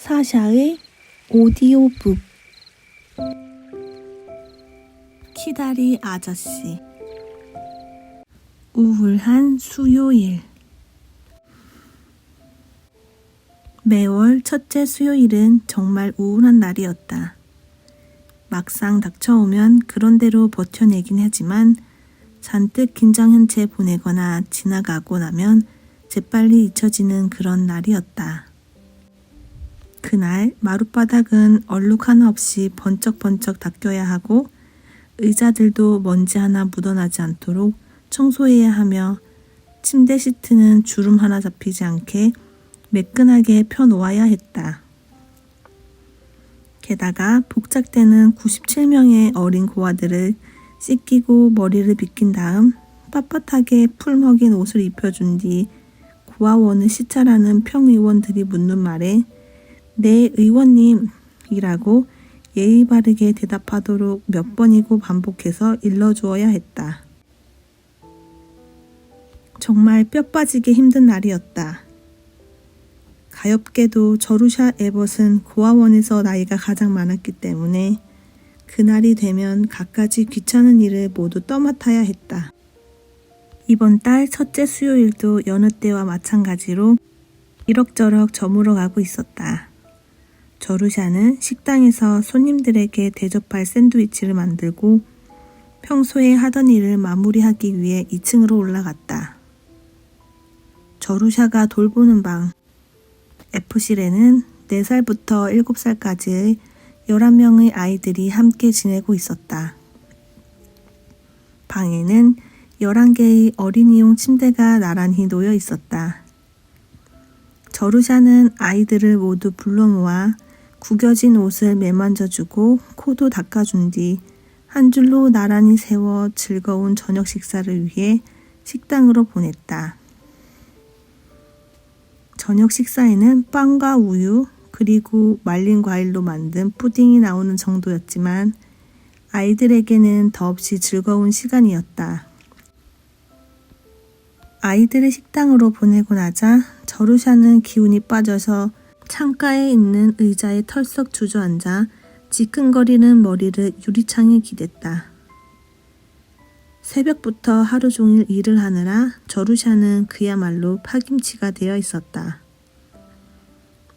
사샤의 오디오북. 키다리 아저씨. 우울한 수요일. 매월 첫째 수요일은 정말 우울한 날이었다. 막상 닥쳐오면 그런대로 버텨내긴 하지만 잔뜩 긴장한 채 보내거나 지나가고 나면 재빨리 잊혀지는 그런 날이었다. 그날 마룻바닥은 얼룩 하나 없이 번쩍번쩍 닦여야 하고 의자들도 먼지 하나 묻어나지 않도록 청소해야 하며 침대 시트는 주름 하나 잡히지 않게 매끈하게 펴놓아야 했다. 게다가 복작되는 97명의 어린 고아들을 씻기고 머리를 빗긴 다음 빳빳하게 풀 먹인 옷을 입혀준 뒤 고아원을 시찰하는 평의원들이 묻는 말에 네 의원님이라고 예의 바르게 대답하도록 몇 번이고 반복해서 일러주어야 했다. 정말 뼈 빠지게 힘든 날이었다. 가엾게도 저루샤 에벗은 고아원에서 나이가 가장 많았기 때문에 그날이 되면 갖가지 귀찮은 일을 모두 떠맡아야 했다. 이번 달 첫째 수요일도 여느 때와 마찬가지로 이럭저럭 저물어 가고 있었다. 저루샤는 식당에서 손님들에게 대접할 샌드위치를 만들고 평소에 하던 일을 마무리하기 위해 2층으로 올라갔다. 저루샤가 돌보는 방. F실에는 4살부터 7살까지의 11명의 아이들이 함께 지내고 있었다. 방에는 11개의 어린이용 침대가 나란히 놓여 있었다. 저루샤는 아이들을 모두 불러 모아 구겨진 옷을 매만져주고 코도 닦아준 뒤 한 줄로 나란히 세워 즐거운 저녁 식사를 위해 식당으로 보냈다. 저녁 식사에는 빵과 우유 그리고 말린 과일로 만든 푸딩이 나오는 정도였지만 아이들에게는 더없이 즐거운 시간이었다. 아이들을 식당으로 보내고 나자 저루샤는 기운이 빠져서 창가에 있는 의자에 털썩 주저앉아 지끈거리는 머리를 유리창에 기댔다. 새벽부터 하루 종일 일을 하느라 저루샤는 그야말로 파김치가 되어 있었다.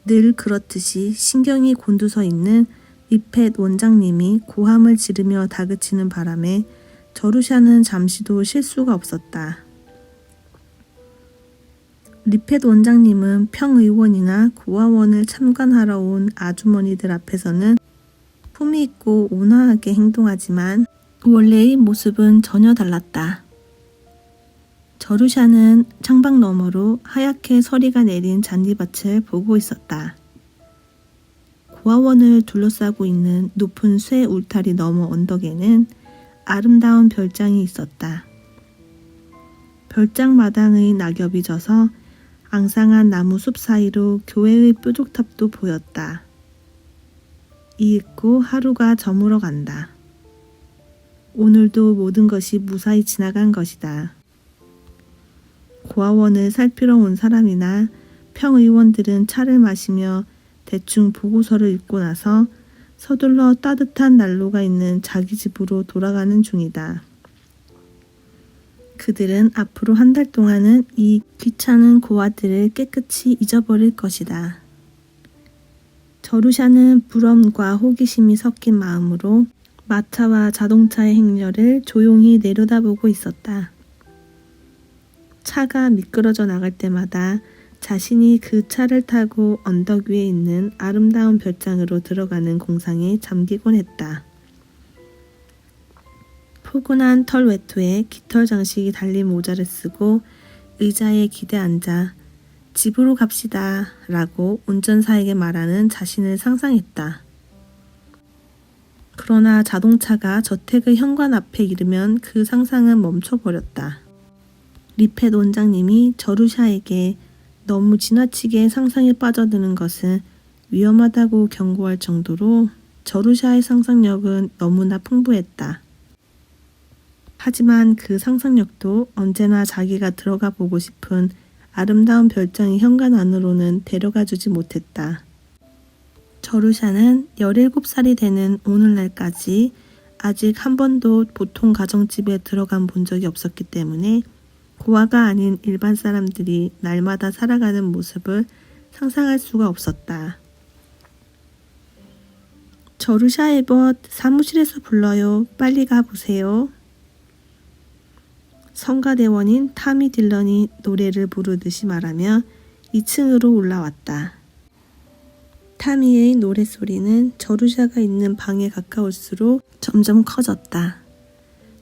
늘 그렇듯이 신경이 곤두서 있는 리펫 원장님이 고함을 지르며 다그치는 바람에 저루샤는 잠시도 쉴 수가 없었다. 리펫 원장님은 평의원이나 고아원을 참관하러 온 아주머니들 앞에서는 품위 있고 온화하게 행동하지만 원래의 모습은 전혀 달랐다. 저루샤는 창밖 너머로 하얗게 서리가 내린 잔디밭을 보고 있었다. 고아원을 둘러싸고 있는 높은 쇠 울타리 너머 언덕에는 아름다운 별장이 있었다. 별장 마당의 낙엽이 져서 앙상한 나무 숲 사이로 교회의 뾰족탑도 보였다. 이윽고 하루가 저물어 간다. 오늘도 모든 것이 무사히 지나간 것이다. 고아원을 살피러 온 사람이나 평의원들은 차를 마시며 대충 보고서를 읽고 나서 서둘러 따뜻한 난로가 있는 자기 집으로 돌아가는 중이다. 그들은 앞으로 한 달 동안은 이 귀찮은 고아들을 깨끗이 잊어버릴 것이다. 저루샤는 부러움과 호기심이 섞인 마음으로 마차와 자동차의 행렬을 조용히 내려다보고 있었다. 차가 미끄러져 나갈 때마다 자신이 그 차를 타고 언덕 위에 있는 아름다운 별장으로 들어가는 공상에 잠기곤 했다. 포근한 털 외투에 깃털 장식이 달린 모자를 쓰고 의자에 기대 앉아 집으로 갑시다 라고 운전사에게 말하는 자신을 상상했다. 그러나 자동차가 저택의 현관 앞에 이르면 그 상상은 멈춰버렸다. 리펫 원장님이 저루샤에게 너무 지나치게 상상에 빠져드는 것은 위험하다고 경고할 정도로 저루샤의 상상력은 너무나 풍부했다. 하지만 그 상상력도 언제나 자기가 들어가 보고 싶은 아름다운 별장의 현관 안으로는 데려가 주지 못했다. 저루샤는 17살이 되는 오늘날까지 아직 한 번도 보통 가정집에 들어간 본 적이 없었기 때문에 고아가 아닌 일반 사람들이 날마다 살아가는 모습을 상상할 수가 없었다. 저루샤 에벗 사무실에서 불러요. 빨리 가보세요. 성가대원인 타미 딜런이 노래를 부르듯이 말하며 2층으로 올라왔다. 타미의 노랫소리는 저루샤가 있는 방에 가까울수록 점점 커졌다.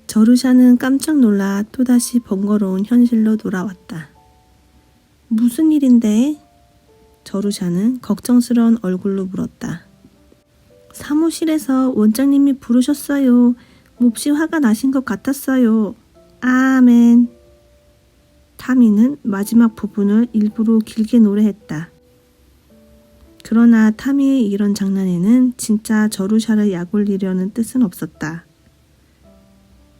저루샤는 깜짝 놀라 또다시 번거로운 현실로 돌아왔다. 무슨 일인데? 저루샤는 걱정스러운 얼굴로 물었다. 사무실에서 원장님이 부르셨어요. 몹시 화가 나신 것 같았어요. 아멘. 타미는 마지막 부분을 일부러 길게 노래했다. 그러나 타미의 이런 장난에는 진짜 저루샤를 약올리려는 뜻은 없었다.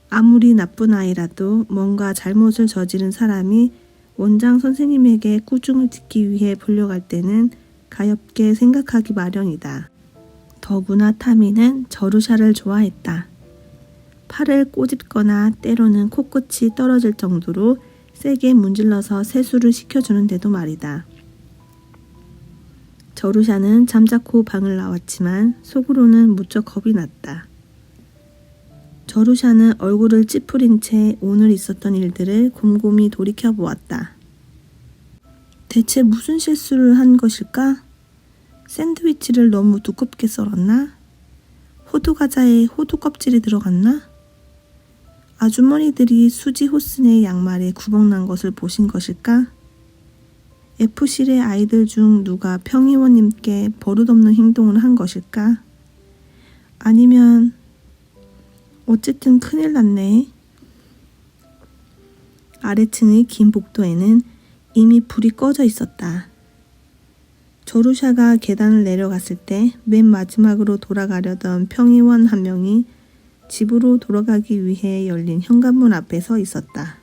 아무리 나쁜 아이라도 뭔가 잘못을 저지른 사람이 원장 선생님에게 꾸중을 듣기 위해 불려갈 때는 가엾게 생각하기 마련이다. 더구나 타미는 저루샤를 좋아했다. 팔을 꼬집거나 때로는 코끝이 떨어질 정도로 세게 문질러서 세수를 시켜주는데도 말이다. 저루샤는 잠자코 방을 나왔지만 속으로는 무척 겁이 났다. 저루샤는 얼굴을 찌푸린 채 오늘 있었던 일들을 곰곰이 돌이켜보았다. 대체 무슨 실수를 한 것일까? 샌드위치를 너무 두껍게 썰었나? 호두과자에 호두 껍질이 들어갔나? 아주머니들이 수지 호슨의 양말에 구멍난 것을 보신 것일까? F실의 아이들 중 누가 평의원님께 버릇없는 행동을 한 것일까? 아니면 어쨌든 큰일 났네. 아래층의 긴 복도에는 이미 불이 꺼져 있었다. 저루샤가 계단을 내려갔을 때 맨 마지막으로 돌아가려던 평의원 한 명이 집으로 돌아가기 위해 열린 현관문 앞에 서 있었다.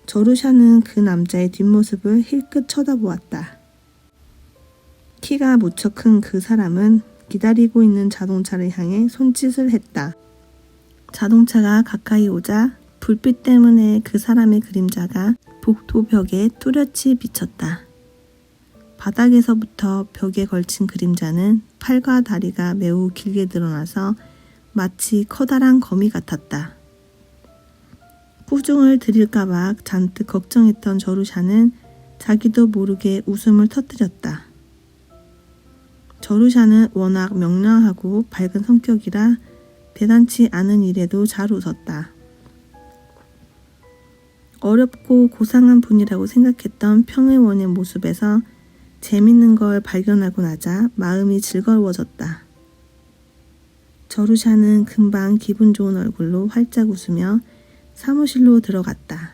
저루샤는 그 남자의 뒷모습을 힐끗 쳐다보았다. 키가 무척 큰 그 사람은 기다리고 있는 자동차를 향해 손짓을 했다. 자동차가 가까이 오자 불빛 때문에 그 사람의 그림자가 복도 벽에 뚜렷이 비쳤다. 바닥에서부터 벽에 걸친 그림자는 팔과 다리가 매우 길게 드러나서 마치 커다란 거미 같았다. 꾸중을 드릴까봐 잔뜩 걱정했던 저루샤는 자기도 모르게 웃음을 터뜨렸다. 저루샤는 워낙 명랑하고 밝은 성격이라 대단치 않은 일에도 잘 웃었다. 어렵고 고상한 분이라고 생각했던 평의원의 모습에서 재밌는 걸 발견하고 나자 마음이 즐거워졌다. 저루샤는 금방 기분 좋은 얼굴로 활짝 웃으며 사무실로 들어갔다.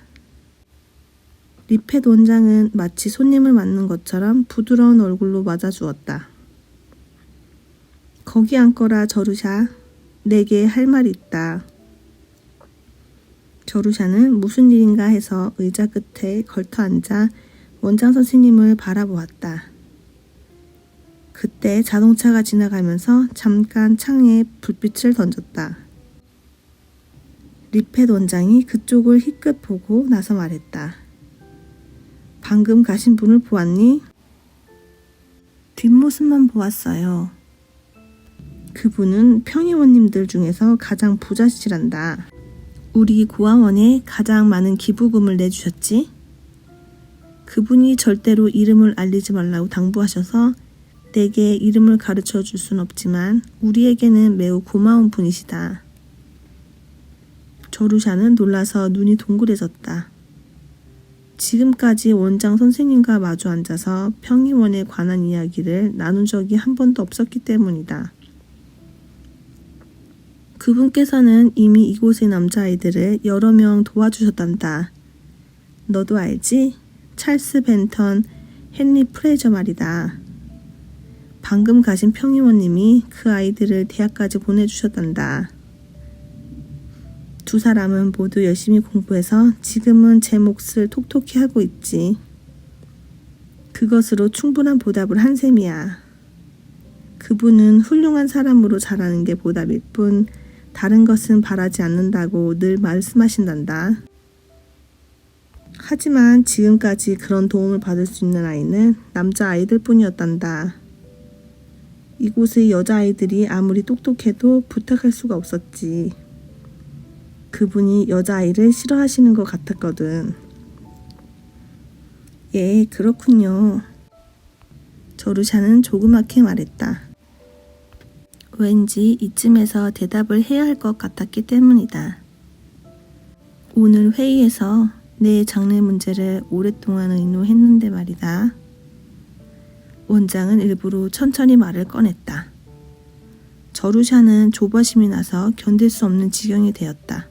리펫 원장은 마치 손님을 맞는 것처럼 부드러운 얼굴로 맞아주었다. 거기 앉거라 저루샤. 내게 할 말이 있다. 저루샤는 무슨 일인가 해서 의자 끝에 걸터 앉아 원장 선생님을 바라보았다. 그때 자동차가 지나가면서 잠깐 창에 불빛을 던졌다. 리펫 원장이 그쪽을 희끗 보고 나서 말했다. 방금 가신 분을 보았니? 뒷모습만 보았어요. 그분은 평의원님들 중에서 가장 부자시란다. 우리 고아원에 가장 많은 기부금을 내주셨지? 그분이 절대로 이름을 알리지 말라고 당부하셔서 내게 이름을 가르쳐 줄 순 없지만 우리에게는 매우 고마운 분이시다. 저루샤는 놀라서 눈이 동그래졌다. 지금까지 원장 선생님과 마주 앉아서 평의원에 관한 이야기를 나눈 적이 한 번도 없었기 때문이다. 그분께서는 이미 이곳의 남자아이들을 여러 명 도와주셨단다. 너도 알지? 찰스 벤턴, 헨리 프레이저 말이다. 방금 가신 평의원님이 그 아이들을 대학까지 보내주셨단다. 두 사람은 모두 열심히 공부해서 지금은 제 몫을 톡톡히 하고 있지. 그것으로 충분한 보답을 한 셈이야. 그분은 훌륭한 사람으로 자라는 게 보답일 뿐 다른 것은 바라지 않는다고 늘 말씀하신단다. 하지만 지금까지 그런 도움을 받을 수 있는 아이는 남자아이들 뿐이었단다. 이곳의 여자아이들이 아무리 똑똑해도 부탁할 수가 없었지. 그분이 여자아이를 싫어하시는 것 같았거든. 예, 그렇군요. 저루샤는 조그맣게 말했다. 왠지 이쯤에서 대답을 해야 할 것 같았기 때문이다. 오늘 회의에서 내 장래 문제를 오랫동안 의논했는데 말이다. 원장은 일부러 천천히 말을 꺼냈다. 저루샤는 조바심이 나서 견딜 수 없는 지경이 되었다.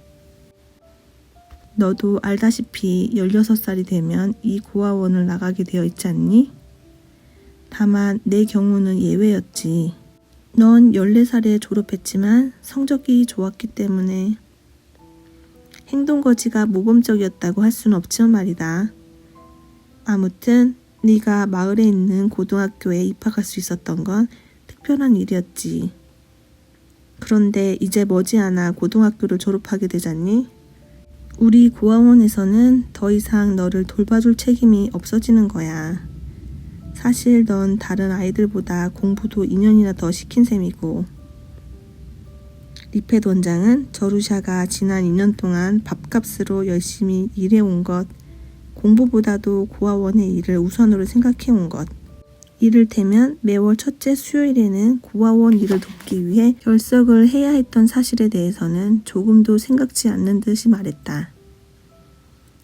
너도 알다시피 16살이 되면 이 고아원을 나가게 되어 있지 않니? 다만 내 경우는 예외였지. 넌 14살에 졸업했지만 성적이 좋았기 때문에 행동거지가 모범적이었다고 할 수는 없지만 말이다. 아무튼 네가 마을에 있는 고등학교에 입학할 수 있었던 건 특별한 일이었지. 그런데 이제 머지않아 고등학교를 졸업하게 되잖니? 우리 고아원에서는 더 이상 너를 돌봐줄 책임이 없어지는 거야. 사실 넌 다른 아이들보다 공부도 2년이나 더 시킨 셈이고. 리펫 원장은 저루샤가 지난 2년 동안 밥값으로 열심히 일해온 것, 공부보다도 고아원의 일을 우선으로 생각해온 것, 이를테면 매월 첫째 수요일에는 고아원 일을 돕기 위해 결석을 해야 했던 사실에 대해서는 조금도 생각지 않는 듯이 말했다.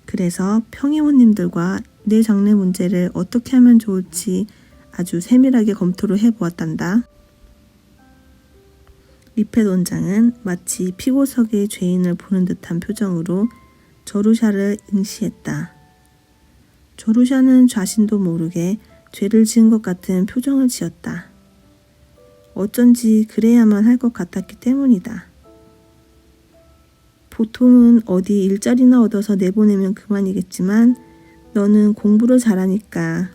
그래서 평의원님들과 내 장래 문제를 어떻게 하면 좋을지 아주 세밀하게 검토를 해보았단다. 리펫 원장은 마치 피고석의 죄인을 보는 듯한 표정으로 저루샤를 응시했다. 저루샤는 자신도 모르게 죄를 지은 것 같은 표정을 지었다. 어쩐지 그래야만 할 것 같았기 때문이다. 보통은 어디 일자리나 얻어서 내보내면 그만이겠지만 너는 공부를 잘하니까,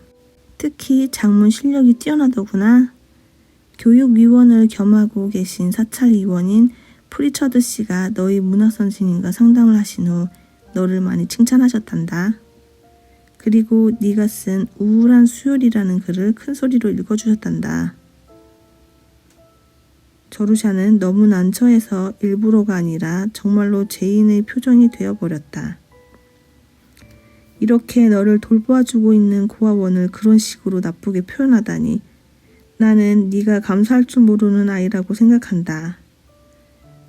특히 작문 실력이 뛰어나더구나. 교육위원을 겸하고 계신 사찰위원인 프리처드 씨가 너희 문화선생님과 상담을 하신 후 너를 많이 칭찬하셨단다. 그리고 네가 쓴 우울한 수요일이라는 글을 큰 소리로 읽어주셨단다. 저루샤는 너무 난처해서 일부러가 아니라 정말로 죄인의 표정이 되어버렸다. 이렇게 너를 돌보아주고 있는 고아원을 그런 식으로 나쁘게 표현하다니, 나는 네가 감사할 줄 모르는 아이라고 생각한다.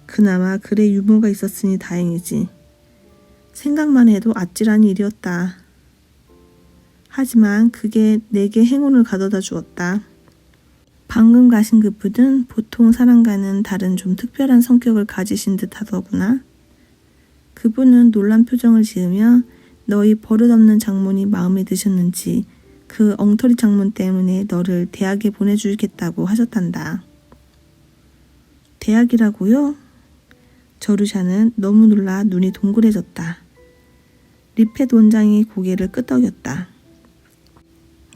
그나마 글에 유머가 있었으니 다행이지. 생각만 해도 아찔한 일이었다. 하지만 그게 내게 행운을 가져다 주었다. 방금 가신 그분은 보통 사람과는 다른 좀 특별한 성격을 가지신 듯 하더구나. 그분은 놀란 표정을 지으며 너희 버릇없는 장문이 마음에 드셨는지 그 엉터리 장문 때문에 너를 대학에 보내주겠다고 하셨단다. 대학이라고요? 저루샤는 너무 놀라 눈이 동그래졌다. 리펫 원장이 고개를 끄덕였다.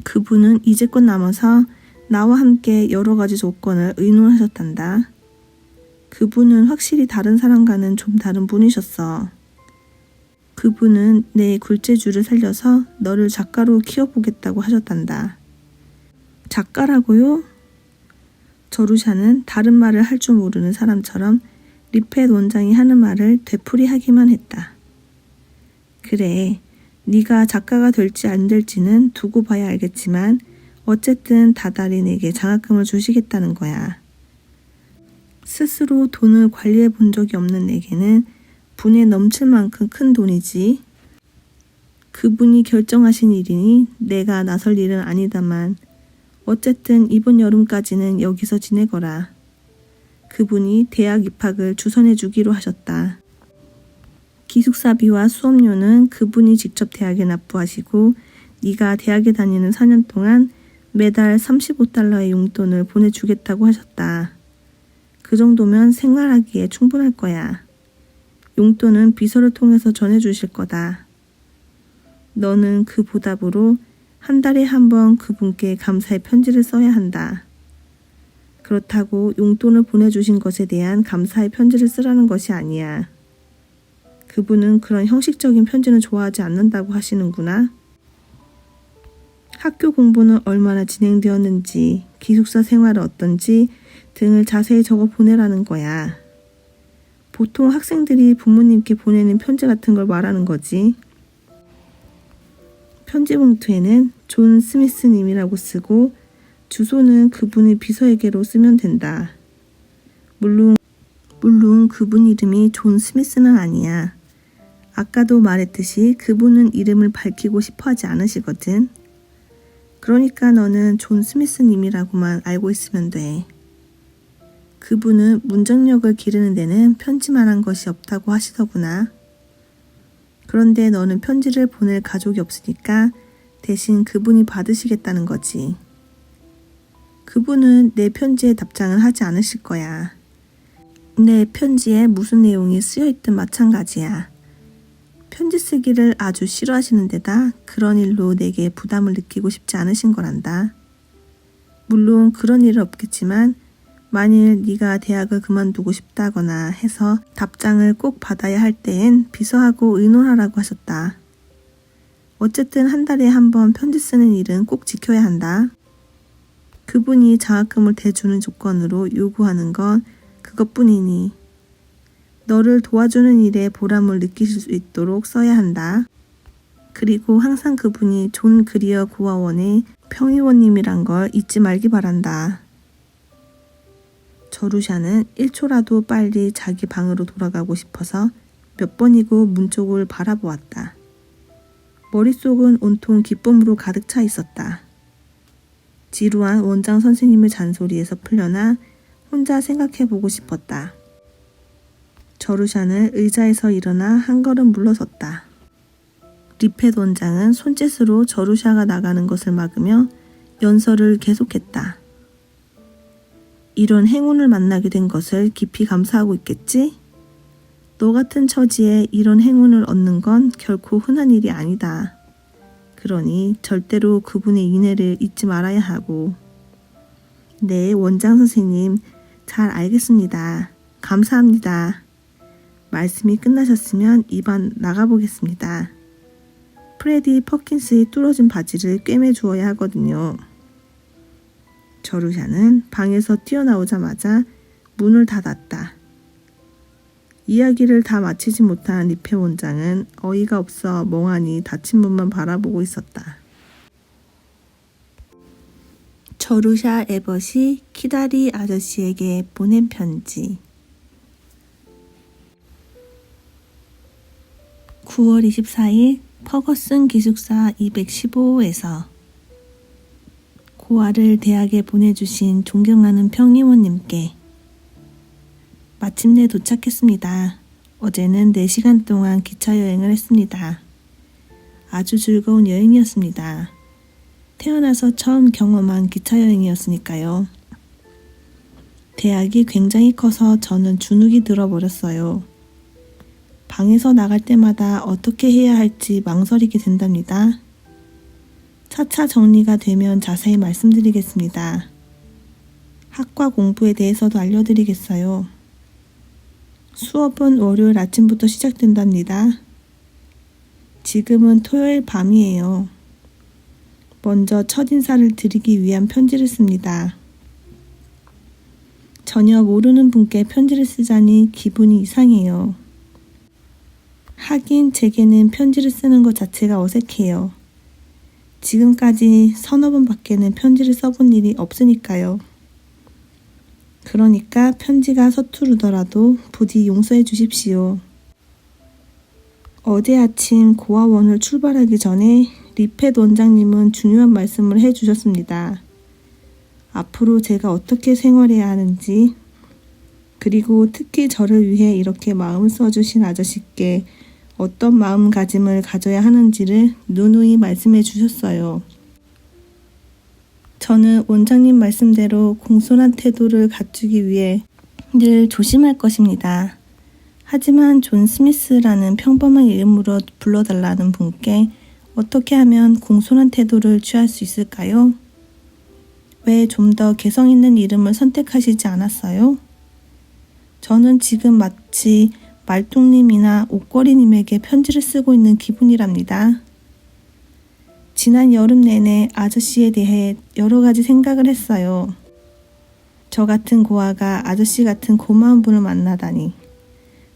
그분은 이제껏 남아서 나와 함께 여러 가지 조건을 의논하셨단다. 그분은 확실히 다른 사람과는 좀 다른 분이셨어. 그분은 내 굴재주를 살려서 너를 작가로 키워보겠다고 하셨단다. 작가라고요? 저루샤는 다른 말을 할 줄 모르는 사람처럼 리펫 원장이 하는 말을 되풀이하기만 했다. 그래, 네가 작가가 될지 안 될지는 두고 봐야 알겠지만 어쨌든 다달이 내게 장학금을 주시겠다는 거야. 스스로 돈을 관리해 본 적이 없는 내게는 분에 넘칠 만큼 큰 돈이지. 그분이 결정하신 일이니 내가 나설 일은 아니다만 어쨌든 이번 여름까지는 여기서 지내거라. 그분이 대학 입학을 주선해 주기로 하셨다. 기숙사비와 수업료는 그분이 직접 대학에 납부하시고 네가 대학에 다니는 4년 동안 매달 $35의 용돈을 보내주겠다고 하셨다. 그 정도면 생활하기에 충분할 거야. 용돈은 비서를 통해서 전해주실 거다. 너는 그 보답으로 한 달에 한 번 그분께 감사의 편지를 써야 한다. 그렇다고 용돈을 보내주신 것에 대한 감사의 편지를 쓰라는 것이 아니야. 그분은 그런 형식적인 편지는 좋아하지 않는다고 하시는구나. 학교 공부는 얼마나 진행되었는지, 기숙사 생활은 어떤지 등을 자세히 적어 보내라는 거야. 보통 학생들이 부모님께 보내는 편지 같은 걸 말하는 거지. 편지 봉투에는 존 스미스 님이라고 쓰고 주소는 그분의 비서에게로 쓰면 된다. 물론 그분 이름이 존 스미스는 아니야. 아까도 말했듯이 그분은 이름을 밝히고 싶어 하지 않으시거든. 그러니까 너는 존 스미스 님이라고만 알고 있으면 돼. 그분은 문정력을 기르는 데는 편지만 한 것이 없다고 하시더구나. 그런데 너는 편지를 보낼 가족이 없으니까 대신 그분이 받으시겠다는 거지. 그분은 내 편지에 답장을 하지 않으실 거야. 내 편지에 무슨 내용이 쓰여있든 마찬가지야. 편지 쓰기를 아주 싫어하시는 데다 그런 일로 내게 부담을 느끼고 싶지 않으신 거란다. 물론 그런 일은 없겠지만 만일 네가 대학을 그만두고 싶다거나 해서 답장을 꼭 받아야 할 때엔 비서하고 의논하라고 하셨다. 어쨌든 한 달에 한 번 편지 쓰는 일은 꼭 지켜야 한다. 그분이 장학금을 대주는 조건으로 요구하는 건 그것뿐이니 너를 도와주는 일에 보람을 느끼실 수 있도록 써야 한다. 그리고 항상 그분이 존 그리어 고아원의 평의원님이란 걸 잊지 말기 바란다. 저루샤는 1초라도 빨리 자기 방으로 돌아가고 싶어서 몇 번이고 문 쪽을 바라보았다. 머릿속은 온통 기쁨으로 가득 차 있었다. 지루한 원장 선생님의 잔소리에서 풀려나 혼자 생각해보고 싶었다. 저루샤는 의자에서 일어나 한 걸음 물러섰다. 리펫 원장은 손짓으로 저루샤가 나가는 것을 막으며 연설을 계속했다. 이런 행운을 만나게 된 것을 깊이 감사하고 있겠지? 너 같은 처지에 이런 행운을 얻는 건 결코 흔한 일이 아니다. 그러니 절대로 그분의 인애를 잊지 말아야 하고. 네, 원장 선생님, 잘 알겠습니다. 감사합니다. 말씀이 끝나셨으면 이만 나가보겠습니다. 프레디 퍼킨스의 뚫어진 바지를 꿰매 주어야 하거든요. 저루샤는 방에서 뛰어나오자마자 문을 닫았다. 이야기를 다 마치지 못한 리페 원장은 어이가 없어 멍하니 닫힌 문만 바라보고 있었다. 저루샤 에벗이 키다리 아저씨에게 보낸 편지. 9월 24일 퍼거슨 기숙사 215호에서 고아를 대학에 보내주신 존경하는 평의원님께 마침내 도착했습니다. 어제는 4시간 동안 기차 여행을 했습니다. 아주 즐거운 여행이었습니다. 태어나서 처음 경험한 기차 여행이었으니까요. 대학이 굉장히 커서 저는 주눅이 들어버렸어요. 방에서 나갈 때마다 어떻게 해야 할지 망설이게 된답니다. 차차 정리가 되면 자세히 말씀드리겠습니다. 학과 공부에 대해서도 알려드리겠어요. 수업은 월요일 아침부터 시작된답니다. 지금은 토요일 밤이에요. 먼저 첫인사를 드리기 위한 편지를 씁니다. 전혀 모르는 분께 편지를 쓰자니 기분이 이상해요. 하긴 제게는 편지를 쓰는 것 자체가 어색해요. 지금까지 서너 번밖에는 편지를 써본 일이 없으니까요. 그러니까 편지가 서투르더라도 부디 용서해 주십시오. 어제 아침 고아원을 출발하기 전에 리펫 원장님은 중요한 말씀을 해주셨습니다. 앞으로 제가 어떻게 생활해야 하는지, 그리고 특히 저를 위해 이렇게 마음을 써주신 아저씨께 어떤 마음가짐을 가져야 하는지를 누누이 말씀해 주셨어요. 저는 원장님 말씀대로 공손한 태도를 갖추기 위해 늘 조심할 것입니다. 하지만 존 스미스라는 평범한 이름으로 불러달라는 분께 어떻게 하면 공손한 태도를 취할 수 있을까요? 왜 좀 더 개성 있는 이름을 선택하시지 않았어요? 저는 지금 마치 말뚝님이나 옷걸이님에게 편지를 쓰고 있는 기분이랍니다. 지난 여름 내내 아저씨에 대해 여러 가지 생각을 했어요. 저 같은 고아가 아저씨 같은 고마운 분을 만나다니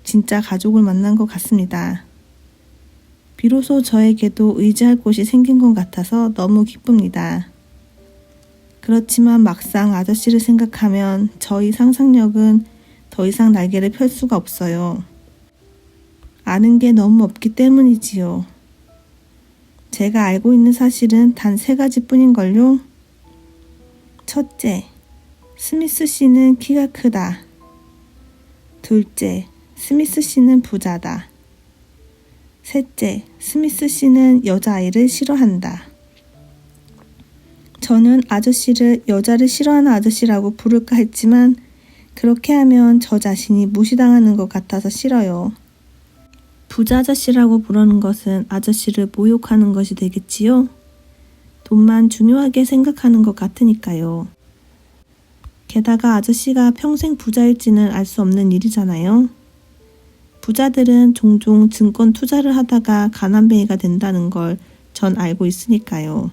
진짜 가족을 만난 것 같습니다. 비로소 저에게도 의지할 곳이 생긴 것 같아서 너무 기쁩니다. 그렇지만 막상 아저씨를 생각하면 저희 상상력은 더 이상 날개를 펼 수가 없어요. 아는 게 너무 없기 때문이지요. 제가 알고 있는 사실은 단 3가지뿐인걸요. 첫째, 스미스 씨는 키가 크다. 둘째, 스미스 씨는 부자다. 셋째, 스미스 씨는 여자아이를 싫어한다. 저는 아저씨를 여자를 싫어하는 아저씨라고 부를까 했지만 그렇게 하면 저 자신이 무시당하는 것 같아서 싫어요. 부자 아저씨라고 부르는 것은 아저씨를 모욕하는 것이 되겠지요? 돈만 중요하게 생각하는 것 같으니까요. 게다가 아저씨가 평생 부자일지는 알 수 없는 일이잖아요. 부자들은 종종 증권 투자를 하다가 가난뱅이가 된다는 걸 전 알고 있으니까요.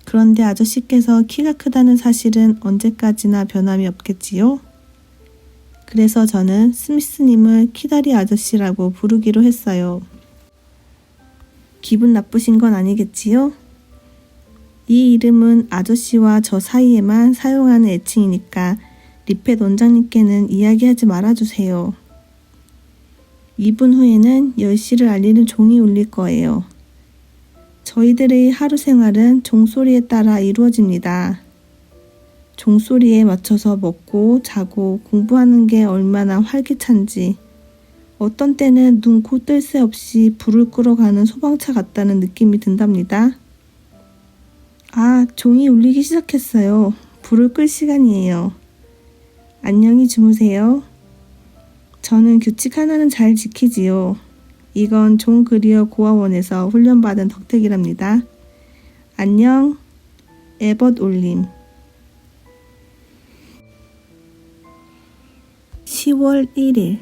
그런데 아저씨께서 키가 크다는 사실은 언제까지나 변함이 없겠지요? 그래서 저는 스미스님을 키다리 아저씨라고 부르기로 했어요. 기분 나쁘신 건 아니겠지요? 이 이름은 아저씨와 저 사이에만 사용하는 애칭이니까 리펫 원장님께는 이야기하지 말아주세요. 2분 후에는 10시를 알리는 종이 울릴 거예요. 저희들의 하루 생활은 종소리에 따라 이루어집니다. 종소리에 맞춰서 먹고 자고 공부하는 게 얼마나 활기찬지 어떤 때는 눈, 코 뜰 새 없이 불을 끌어가는 소방차 같다는 느낌이 든답니다. 아, 종이 울리기 시작했어요. 불을 끌 시간이에요. 안녕히 주무세요. 저는 규칙 하나는 잘 지키지요. 이건 존 그리어 고아원에서 훈련받은 덕택이랍니다. 안녕, 에벗 올림. 10월 1일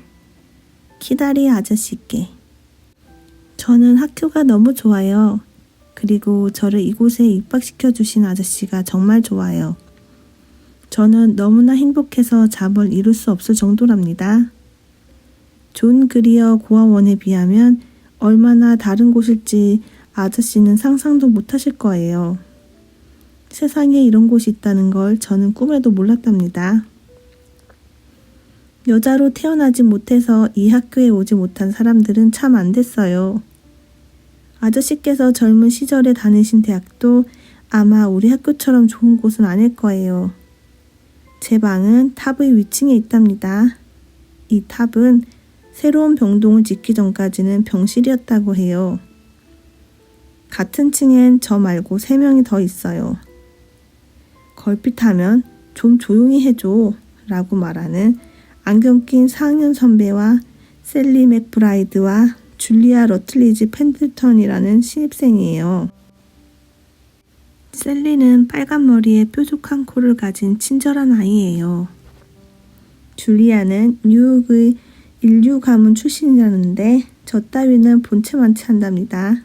키다리 아저씨께 저는 학교가 너무 좋아요. 그리고 저를 이곳에 입학시켜 주신 아저씨가 정말 좋아요. 저는 너무나 행복해서 잠을 이룰 수 없을 정도랍니다. 존 그리어 고아원에 비하면 얼마나 다른 곳일지 아저씨는 상상도 못하실 거예요. 세상에 이런 곳이 있다는 걸 저는 꿈에도 몰랐답니다. 여자로 태어나지 못해서 이 학교에 오지 못한 사람들은 참 안 됐어요. 아저씨께서 젊은 시절에 다니신 대학도 아마 우리 학교처럼 좋은 곳은 아닐 거예요. 제 방은 탑의 위층에 있답니다. 이 탑은 새로운 병동을 짓기 전까지는 병실이었다고 해요. 같은 층엔 저 말고 3명이 더 있어요. 걸핏하면 좀 조용히 해줘 라고 말하는 안경 낀 4학년 선배와 셀리 맥브라이드와 줄리아 러틀리지 펜들턴이라는 신입생이에요. 셀리는 빨간 머리에 뾰족한 코를 가진 친절한 아이예요. 줄리아는 뉴욕의 인류 가문 출신이라는데 저 따위는 본체만치 한답니다.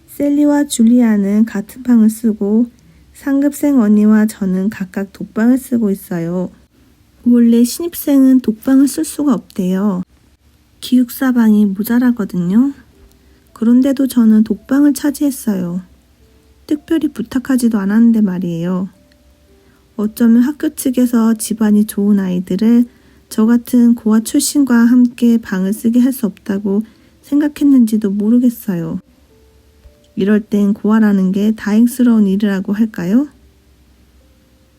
셀리와 줄리아는 같은 방을 쓰고 상급생 언니와 저는 각각 독방을 쓰고 있어요. 원래 신입생은 독방을 쓸 수가 없대요. 기숙사 방이 모자라거든요. 그런데도 저는 독방을 차지했어요. 특별히 부탁하지도 않았는데 말이에요. 어쩌면 학교 측에서 집안이 좋은 아이들을 저 같은 고아 출신과 함께 방을 쓰게 할 수 없다고 생각했는지도 모르겠어요. 이럴 땐 고아라는 게 다행스러운 일이라고 할까요?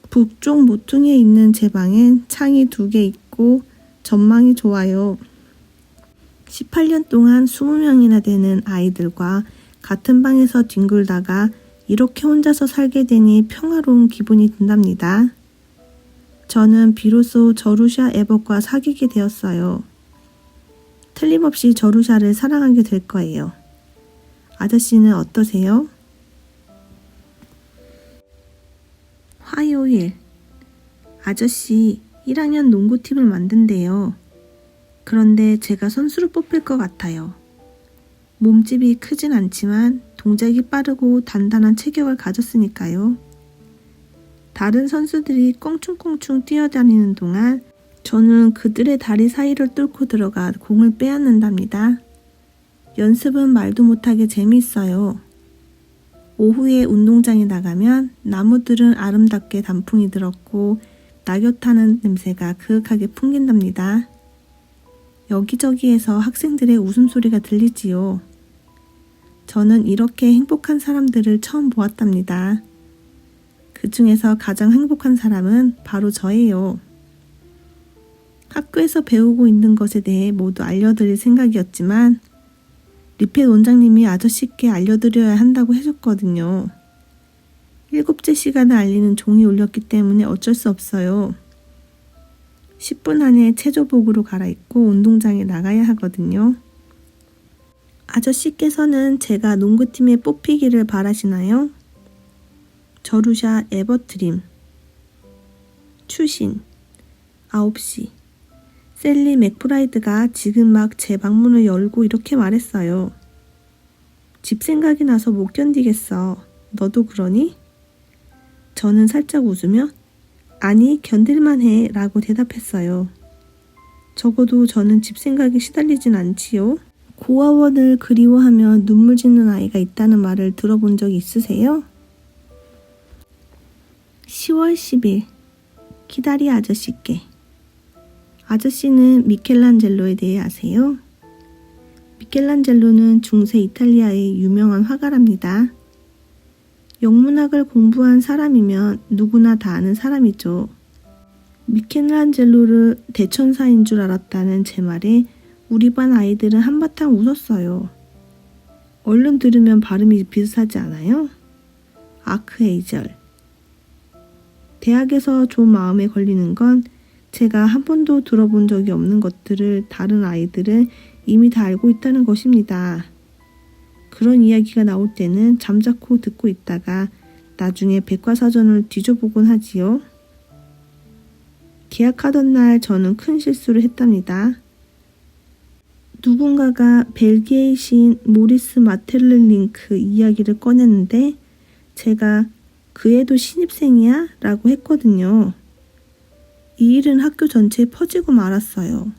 북쪽 모퉁이에 있는 제 방엔 창이 2개 있고 전망이 좋아요. 18년 동안 20명이나 되는 아이들과 같은 방에서 뒹굴다가 이렇게 혼자서 살게 되니 평화로운 기분이 든답니다. 저는 비로소 저루샤 에벗과 사귀게 되었어요. 틀림없이 저루샤를 사랑하게 될 거예요. 아저씨는 어떠세요? 화요일. 아저씨 1학년 농구팀을 만든대요. 그런데 제가 선수로 뽑힐 것 같아요. 몸집이 크진 않지만 동작이 빠르고 단단한 체격을 가졌으니까요. 다른 선수들이 껑충껑충 뛰어다니는 동안 저는 그들의 다리 사이를 뚫고 들어가 공을 빼앗는답니다. 연습은 말도 못하게 재미있어요. 오후에 운동장에 나가면 나무들은 아름답게 단풍이 들었고 낙엽 타는 냄새가 그윽하게 풍긴답니다. 여기저기에서 학생들의 웃음소리가 들리지요. 저는 이렇게 행복한 사람들을 처음 보았답니다. 그 중에서 가장 행복한 사람은 바로 저예요. 학교에서 배우고 있는 것에 대해 모두 알려드릴 생각이었지만 리펫 원장님이 아저씨께 알려드려야 한다고 해줬거든요. 7째 시간을 알리는 종이 울렸기 때문에 어쩔 수 없어요. 10분 안에 체조복으로 갈아입고 운동장에 나가야 하거든요. 아저씨께서는 제가 농구팀에 뽑히기를 바라시나요? 저루샤 에버트림. 추신 9시. 셀리 맥브라이드가 지금 막 제 방문을 열고 이렇게 말했어요. 집 생각이 나서 못 견디겠어. 너도 그러니? 저는 살짝 웃으며 아니 견딜만 해 라고 대답했어요. 적어도 저는 집 생각에 시달리진 않지요. 고아원을 그리워하며 눈물 짓는 아이가 있다는 말을 들어본 적 있으세요? 10월 10일 키다리 아저씨께. 아저씨는 미켈란젤로에 대해 아세요? 미켈란젤로는 중세 이탈리아의 유명한 화가랍니다. 영문학을 공부한 사람이면 누구나 다 아는 사람이죠. 미켈란젤로를 대천사인 줄 알았다는 제 말에 우리 반 아이들은 한바탕 웃었어요. 얼른 들으면 발음이 비슷하지 않아요? 아크에이절. 대학에서 좀 마음에 걸리는 건 제가 한 번도 들어본 적이 없는 것들을 다른 아이들은 이미 다 알고 있다는 것입니다. 그런 이야기가 나올 때는 잠자코 듣고 있다가 나중에 백과사전을 뒤져보곤 하지요. 계약하던 날 저는 큰 실수를 했답니다. 누군가가 벨기에의 시인 모리스 마텔르링크 이야기를 꺼냈는데 제가 그 애도 신입생이야? 라고 했거든요. 이 일은 학교 전체에 퍼지고 말았어요.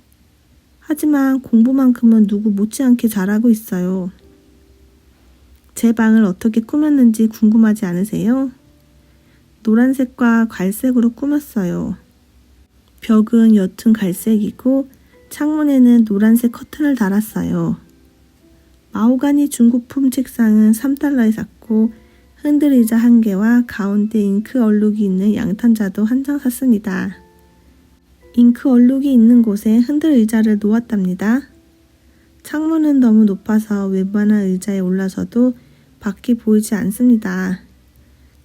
하지만 공부만큼은 누구 못지않게 잘하고 있어요. 제 방을 어떻게 꾸몄는지 궁금하지 않으세요? 노란색과 갈색으로 꾸몄어요. 벽은 옅은 갈색이고 창문에는 노란색 커튼을 달았어요. 마호가니 중국품 책상은 3달러에 샀고 흔들 의자 1개와 가운데 잉크 얼룩이 있는 양탄자도 한 장 샀습니다. 잉크 얼룩이 있는 곳에 흔들 의자를 놓았답니다. 창문은 너무 높아서 웬만한 의자에 올라서도 밖이 보이지 않습니다.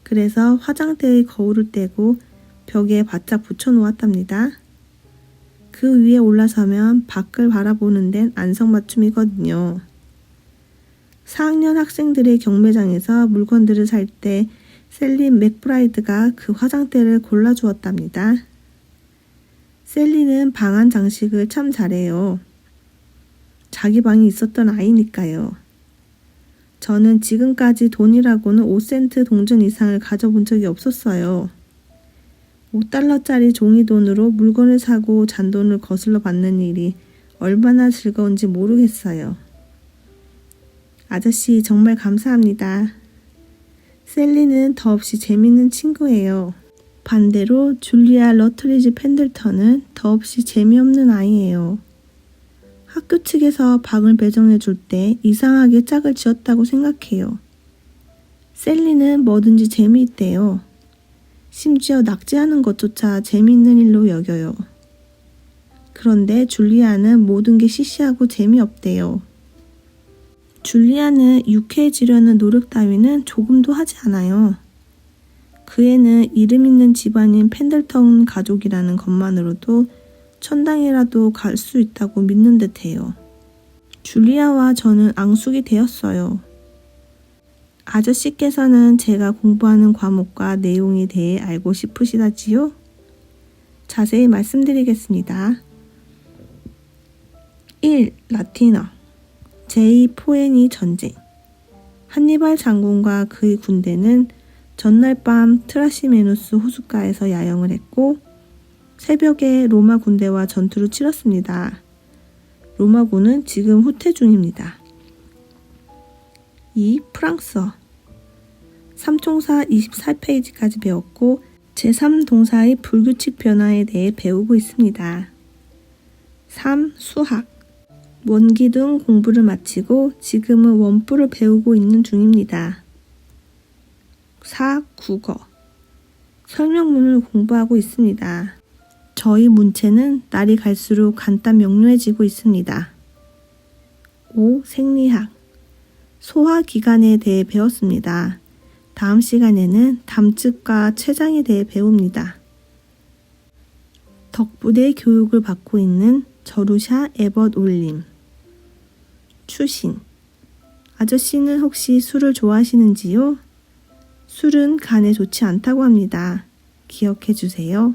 그래서 화장대의 거울을 떼고 벽에 바짝 붙여 놓았답니다. 그 위에 올라서면 밖을 바라보는 데는 안성맞춤이거든요. 4학년 학생들의 경매장에서 물건들을 살 때 셀리 맥브라이드가 그 화장대를 골라주었답니다. 셀리는 방안 장식을 참 잘해요. 자기 방이 있었던 아이니까요. 저는 지금까지 돈이라고는 5센트 동전 이상을 가져본 적이 없었어요. 5달러짜리 종이돈으로 물건을 사고 잔돈을 거슬러 받는 일이 얼마나 즐거운지 모르겠어요. 아저씨 정말 감사합니다. 셀리는 더없이 재밌는 친구예요. 반대로 줄리아 러트리지 펜들턴은 더없이 재미없는 아이예요. 학교 측에서 방을 배정해 줄 때 이상하게 짝을 지었다고 생각해요. 셀리는 뭐든지 재미있대요. 심지어 낙지하는 것조차 재미있는 일로 여겨요. 그런데 줄리아는 모든 게 시시하고 재미없대요. 줄리아는 유쾌해지려는 노력 따위는 조금도 하지 않아요. 그 애는 이름 있는 집안인 펜들턴 가족이라는 것만으로도 천당이라도 갈 수 있다고 믿는 듯해요. 줄리아와 저는 앙숙이 되었어요. 아저씨께서는 제가 공부하는 과목과 내용에 대해 알고 싶으시다지요? 자세히 말씀드리겠습니다. 1. 라틴어 제2포에니 전쟁 한니발 장군과 그의 군대는 전날 밤 트라시메누스 호숫가에서 야영을 했고 새벽에 로마 군대와 전투를 치렀습니다. 로마군은 지금 후퇴 중입니다. 2. 프랑스어 삼총사 24페이지까지 배웠고 제3동사의 불규칙 변화에 대해 배우고 있습니다. 3. 수학 원기둥 공부를 마치고 지금은 원뿔을 배우고 있는 중입니다. 4. 국어 설명문을 공부하고 있습니다. 저희 문체는 날이 갈수록 간단 명료해지고 있습니다. 5. 생리학 소화기관에 대해 배웠습니다. 다음 시간에는 담즙과 췌장에 대해 배웁니다. 덕부대 교육을 받고 있는 저루샤 에벗 올림 추신 아저씨는 혹시 술을 좋아하시는지요? 술은 간에 좋지 않다고 합니다. 기억해 주세요.